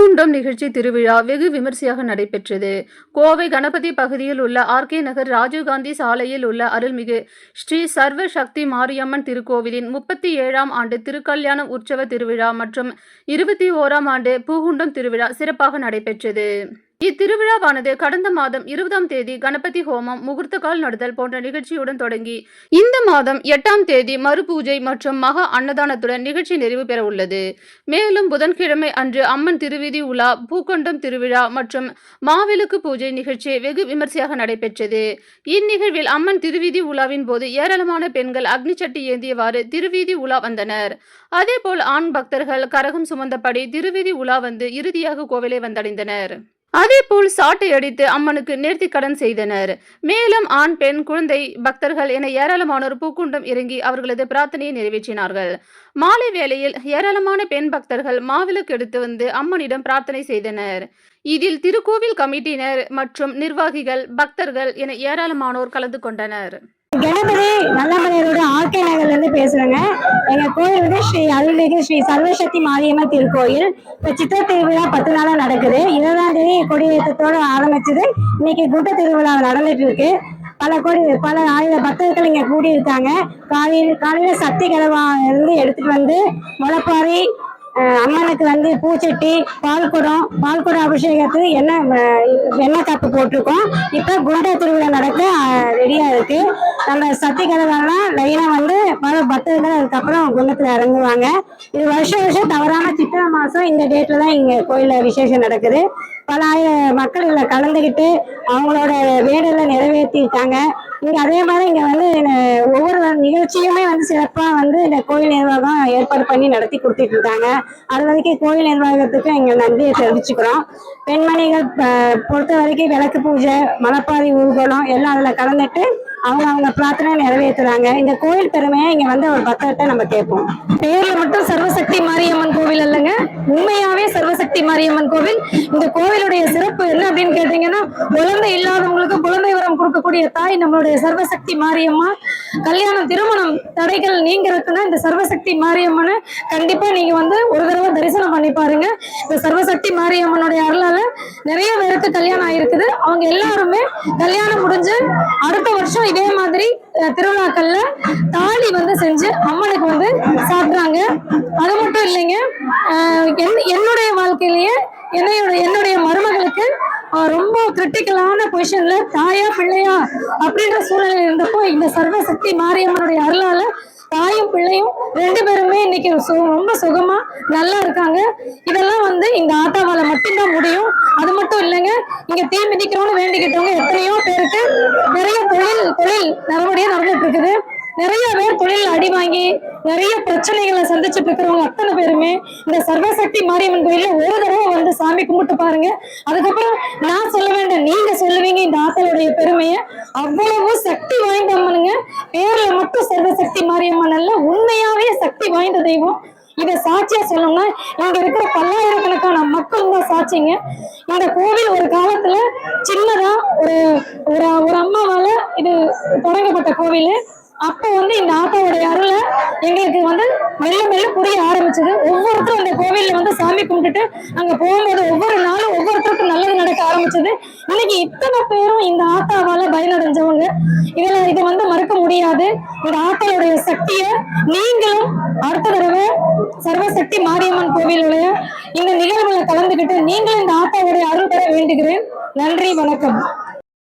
பூக்குண்டம் நிகழ்ச்சி திருவிழா வெகு விமர்சையாக நடைபெற்றது. கோவை கணபதி பகுதியில் உள்ள ஆர். கே. நகர் ராஜீவ்காந்தி சாலையில் உள்ள அருள்மிகு ஸ்ரீ சர்வ சக்தி மாரியம்மன் திருக்கோவிலின் 37ஆம் ஆண்டு திருக்கல்யாண உற்சவ திருவிழா மற்றும் 21ஆம் ஆண்டு பூகுண்டம் திருவிழா சிறப்பாக நடைபெற்றது. இத்திருவிழாவானது கடந்த மாதம் 20ஆம் தேதி கணபதி ஹோமம், முகூர்த்தக்கால் நடுதல் போன்ற நிகழ்ச்சியுடன் தொடங்கி இந்த மாதம் 8ஆம் தேதி மறுபூஜை மற்றும் மகா அன்னதானத்துடன் நிகழ்ச்சி நிறைவு பெற உள்ளது. மேலும் புதன்கிழமை அன்று அம்மன் திருவீதி உலா, பூக்கொண்டம் திருவிழா மற்றும் மாவிளக்கு பூஜை நிகழ்ச்சி வெகு விமர்சையாக நடைபெற்றது. இந்நிகழ்வில் அம்மன் திருவீதி உலாவின் போது ஏராளமான பெண்கள் அக்னி சட்டி ஏந்தியவாறு திருவீதி உலா வந்தனர். அதேபோல் ஆண் பக்தர்கள் கரகம் சுமந்தபடி திருவீதி உலா வந்து இறுதியாக கோவிலை வந்தடைந்தனர். அதேபோல் சாட்டை அடித்து அம்மனுக்கு நேர்த்திக்கடன் செய்தனர். மேலும் ஆண், பெண், குழந்தை பக்தர்கள் என ஏராளமானோர் பூக்குண்டம் இறங்கி அவர்களது பிரார்த்தனையை நிறைவேற்றினார்கள். மாலை வேளையில் ஏராளமான பெண் பக்தர்கள் மாவிளக்கு எடுத்து வந்து அம்மனிடம் பிரார்த்தனை செய்தனர். இதில் திருக்கோவில் கமிட்டியினர் மற்றும் நிர்வாகிகள், பக்தர்கள் என ஏராளமானோர் கலந்து கொண்டனர். கணபதி நல்லமலையோட ஆர். கே. நகர்ல இருந்து பேசுறேங்க. எங்க கோயில் வந்து ஸ்ரீ அருள்மிகு ஸ்ரீ சர்வசக்தி மாரியம்மன் திருக்கோயில். இப்ப சித்திரை திருவிழா 10 நாளா நடக்குது. 20ஆம் தேதி கொடியேற்றத்தோட ஆரம்பிச்சது. இன்னைக்கு கூட்ட திருவிழா நடந்துட்டு இருக்கு. பல ஆயிரம் பக்தர்கள் இங்க கூடி இருக்காங்க. காலையில சக்தி கலவா இருந்து எடுத்துட்டு வந்து முளைப்பாரி, அம்மனுக்கு வந்து பூச்சட்டி, பால்குடம் அபிஷேகத்துக்கு எண்ணெய் காப்பு போட்டிருக்கோம். இப்ப குண்ட திருவிழா நடக்க ரெடியா இருக்கு. நம்ம சக்தி கலவாலாம் லைனா வந்து பல பக்தர்கள் அதுக்கப்புறம் குண்டத்துல இறங்குவாங்க. இது வருஷம் தவறாம சித்திரை மாசம் இந்த டேட்ல தான் இங்க கோயில்ல விசேஷம் நடக்குது. பல ஆயிரம் மக்கள் இதுல கலந்துகிட்டு அவங்களோட வேடலை நிறைவேற்றிருக்காங்க. இங்க அதே மாதிரி இங்க வந்து ஒவ்வொரு நிகழ்ச்சியுமே வந்து சிறப்பா வந்து இந்த கோயில் நிர்வாகம் ஏற்பாடு பண்ணி நடத்தி கொடுத்துட்டு இருக்காங்க. அது வரைக்கும் கோயில் நிர்வாகத்துக்கு எங்க நன்றியை தெரிவிச்சுக்கிறோம். பெண்மணிகள் பொறுத்த வரைக்கும் விளக்கு பூஜை, மலப்பாரி ஊர்வலம் எல்லாம் அதுல கலந்துட்டு அவங்க பிரார்த்தனை நிறைவேற்றுறாங்க. இந்த கோயில் பெருமையை இங்க வந்து ஒரு பக்தர்கிட்ட நம்ம கேட்போம். பேர்ல மட்டும் சர்வசக்தி மாரியம்மன் கோவில் இல்லைங்க, உண்மையாவே சர்வசக்தி மாரியம்மன் கோவில். இந்த கோவிலுடைய சிறப்பு என்ன அப்படின்னு கேட்டீங்கன்னா, குழந்தை இல்லாதவங்களுக்கு குழந்தை வரம் கொடுக்கக்கூடிய தாய் நம்மளுடைய சர்வசக்தி மாரியம்மா. கல்யாணம், திருமணம் தடைகள் நீங்க இருக்குன்னா இந்த சர்வசக்தி மாரியம்மனை கண்டிப்பா நீங்க வந்து ஒரு தடவை தரிசனம் பண்ணி பாருங்க. இந்த சர்வசக்தி மாரியம்மனுடைய அருளால நிறைய பேருக்கு கல்யாணம் ஆயிருக்குது. அவங்க எல்லாருமே கல்யாணம் முடிஞ்சு அடுத்த வருஷம் இதே மாதிரி திருவிழாக்கள்ல தாலி வந்து செஞ்சு அம்மனுக்கு வந்து சாப்பிட்றாங்க. அது மட்டும் இல்லைங்க, என்னுடைய வாழ்க்கையிலேயே என்னுடைய மருமகளுக்கு ரொம்ப கிரிட்டிக்கலான பொசிஷன்ல தாயா பிள்ளையா அப்படின்ற சூழ்நிலை இருந்தப்போ இந்த சர்வசக்தி மாரியம்மனுடைய அருளால தாயும் பிள்ளையும் 2 பேருமே இன்னைக்கு ரொம்ப சுகமா நல்லா இருக்காங்க. இதெல்லாம் வந்து இந்த ஆத்தாவால மட்டும்தான் முடியும். அது மட்டும் இல்லைங்க, இங்க தீ மிதிக்கிறோம்னு வேண்டிக்கிட்டவங்க எத்தனையோ பேருக்கு நிறைய தொழில் நல்லபடியா நடந்துட்டு இருக்குது. நிறைய பேர் தொழில் அடி வாங்கி நிறைய பிரச்சனைகளை சந்திச்சுட்டு இருக்கிறவங்க அத்தனை பேருமே இந்த சர்வசக்தி மாரியம்மன் கோயில்ல ஒரு தடவை வந்து சாமி கும்பிட்டு பாருங்க. அதுக்கப்புறம் நான் சொல்ல வேண்டாம், நீங்க சொல்லுவீங்க இந்த ஆத்தலுடைய பெருமையை. அவ்வளவு சக்தி வாய்ந்த அம்மனுங்க. பேர்ல மட்டும் சர்வசக்தி மாரியம்மன் அல்ல, உண்மையாவே சக்தி வாய்ந்த தெய்வம். இதை சாட்சியா சொல்லணும்னா இங்க இருக்கிற பல்லாயிரக்கணக்கான மக்கள் தான் சாட்சிங்க. இந்த கோவில் ஒரு காலத்துல சின்னதா ஒரு அம்மாவால இது தொடங்கப்பட்ட கோவில். அப்போ வந்து இந்த ஆத்தாவுடைய அருளை எங்களுக்கு வந்து மெல்ல புரிய ஆரம்பிச்சது. ஒவ்வொருத்தரும் அந்த கோவில்ல வந்து சாமி கும்பிட்டுட்டு அங்க போகும்போது ஒவ்வொரு நாளும் ஒவ்வொருத்தருக்கும் நல்லது நடக்க ஆரம்பிச்சது. இன்னைக்கு இத்தனை பேரும் இந்த ஆத்தாவால பயனடைஞ்சவங்க. இது வந்து மறக்க முடியாது. இந்த ஆத்தாவுடைய சக்தியை நீங்களும் அடுத்த தடவை சர்வசக்தி மாரியம்மன் கோவிலுடைய இந்த நிகழ்வுல கலந்துகிட்டு நீங்களும் இந்த ஆத்தாவுடைய அருள் பெற வேண்டுகிறேன். நன்றி, வணக்கம்.